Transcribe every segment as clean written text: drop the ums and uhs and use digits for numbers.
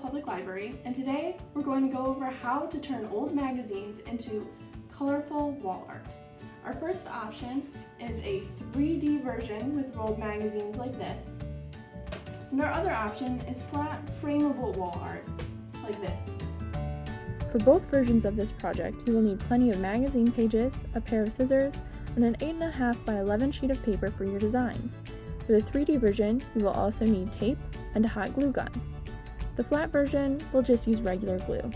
Public Library, and today we're going to go over how to turn old magazines into colorful wall art. Our first option is a 3D version with rolled magazines like this. And our other option is flat, framable wall art like this. For both versions of this project, you will need plenty of magazine pages, a pair of scissors, and an 8.5 by 11 sheet of paper for your design. For the 3D version, you will also need tape and a hot glue gun. The flat version will just use regular glue.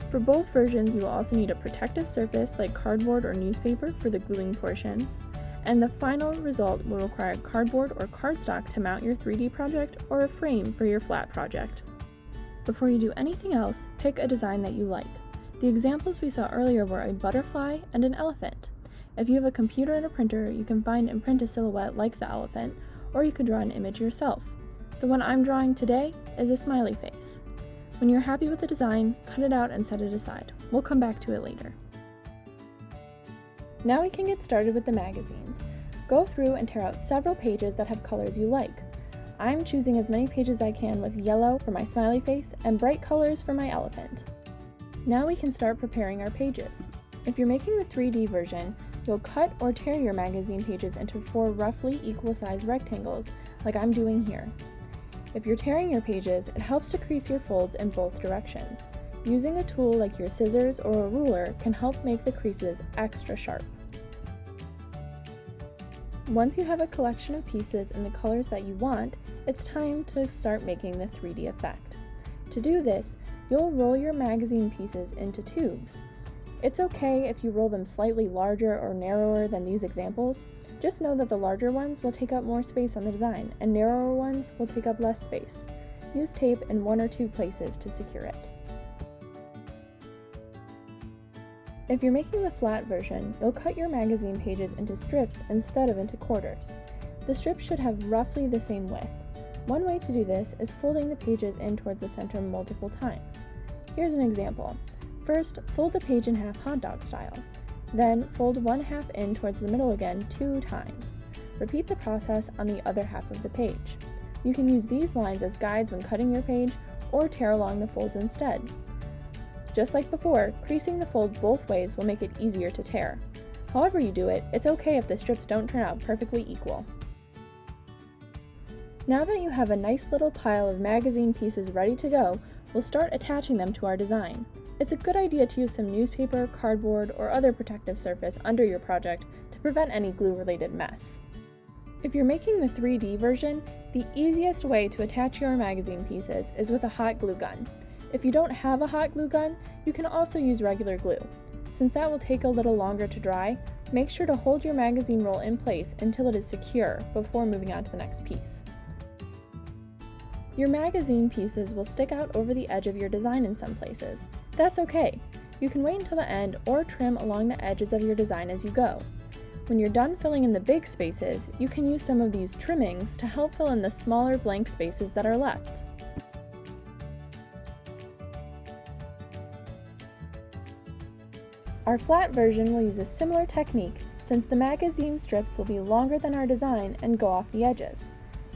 For both versions, you will also need a protective surface like cardboard or newspaper for the gluing portions, and the final result will require cardboard or cardstock to mount your 3D project or a frame for your flat project. Before you do anything else, pick a design that you like. The examples we saw earlier were a butterfly and an elephant. If you have a computer and a printer, you can find and print a silhouette like the elephant, or you could draw an image yourself. The one I'm drawing today is a smiley face. When you're happy with the design, cut it out and set it aside. We'll come back to it later. Now we can get started with the magazines. Go through and tear out several pages that have colors you like. I'm choosing as many pages as I can with yellow for my smiley face and bright colors for my elephant. Now we can start preparing our pages. If you're making the 3D version, you'll cut or tear your magazine pages into 4 roughly equal sized rectangles, like I'm doing here. If you're tearing your pages, it helps to crease your folds in both directions. Using a tool like your scissors or a ruler can help make the creases extra sharp. Once you have a collection of pieces in the colors that you want, it's time to start making the 3D effect. To do this, you'll roll your magazine pieces into tubes. It's okay if you roll them slightly larger or narrower than these examples. Just know that the larger ones will take up more space on the design, and narrower ones will take up less space. Use tape in 1 or 2 places to secure it. If you're making the flat version, you'll cut your magazine pages into strips instead of into quarters. The strips should have roughly the same width. One way to do this is folding the pages in towards the center multiple times. Here's an example. First, fold the page in half hot dog style. Then, fold 1/2 in towards the middle again 2 times. Repeat the process on the other half of the page. You can use these lines as guides when cutting your page, or tear along the folds instead. Just like before, creasing the fold both ways will make it easier to tear. However you do it, it's okay if the strips don't turn out perfectly equal. Now that you have a nice little pile of magazine pieces ready to go, we'll start attaching them to our design. It's a good idea to use some newspaper, cardboard, or other protective surface under your project to prevent any glue-related mess. If you're making the 3D version, the easiest way to attach your magazine pieces is with a hot glue gun. If you don't have a hot glue gun, you can also use regular glue. Since that will take a little longer to dry, make sure to hold your magazine roll in place until it is secure before moving on to the next piece. Your magazine pieces will stick out over the edge of your design in some places. That's okay. You can wait until the end or trim along the edges of your design as you go. When you're done filling in the big spaces, you can use some of these trimmings to help fill in the smaller blank spaces that are left. Our flat version will use a similar technique since the magazine strips will be longer than our design and go off the edges.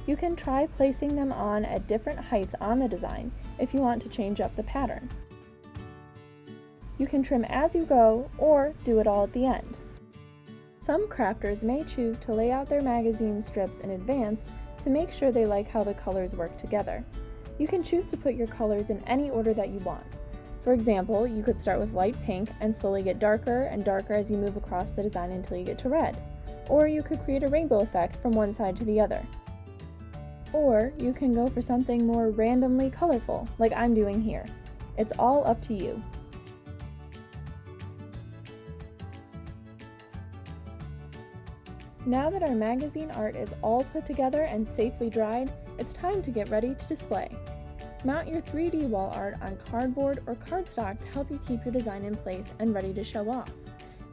You can try placing them on at different heights on the design if you want to change up the pattern. You can trim as you go or do it all at the end. Some crafters may choose to lay out their magazine strips in advance to make sure they like how the colors work together. You can choose to put your colors in any order that you want. For example, you could start with light pink and slowly get darker and darker as you move across the design until you get to red. Or you could create a rainbow effect from one side to the other. Or you can go for something more randomly colorful, like I'm doing here. It's all up to you. Now that our magazine art is all put together and safely dried, it's time to get ready to display. Mount your 3D wall art on cardboard or cardstock to help you keep your design in place and ready to show off.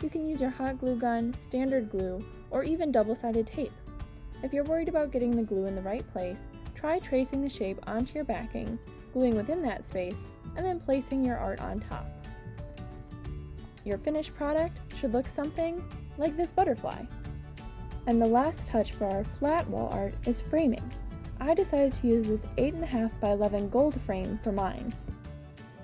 You can use your hot glue gun, standard glue, or even double-sided tape. If you're worried about getting the glue in the right place, try tracing the shape onto your backing, gluing within that space, and then placing your art on top. Your finished product should look something like this butterfly. And the last touch for our flat wall art is framing. I decided to use this 8.5 by 11 gold frame for mine.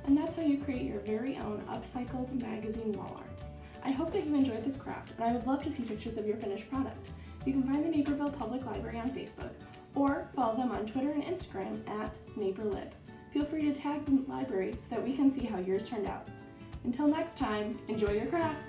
And that's how you create your very own upcycled magazine wall art. I hope that you enjoyed this craft, and I would love to see pictures of your finished product. You can find the Naperville Public Library on Facebook, or follow them on Twitter and Instagram at NaperLib. Feel free to tag the library so that we can see how yours turned out. Until next time, enjoy your crafts!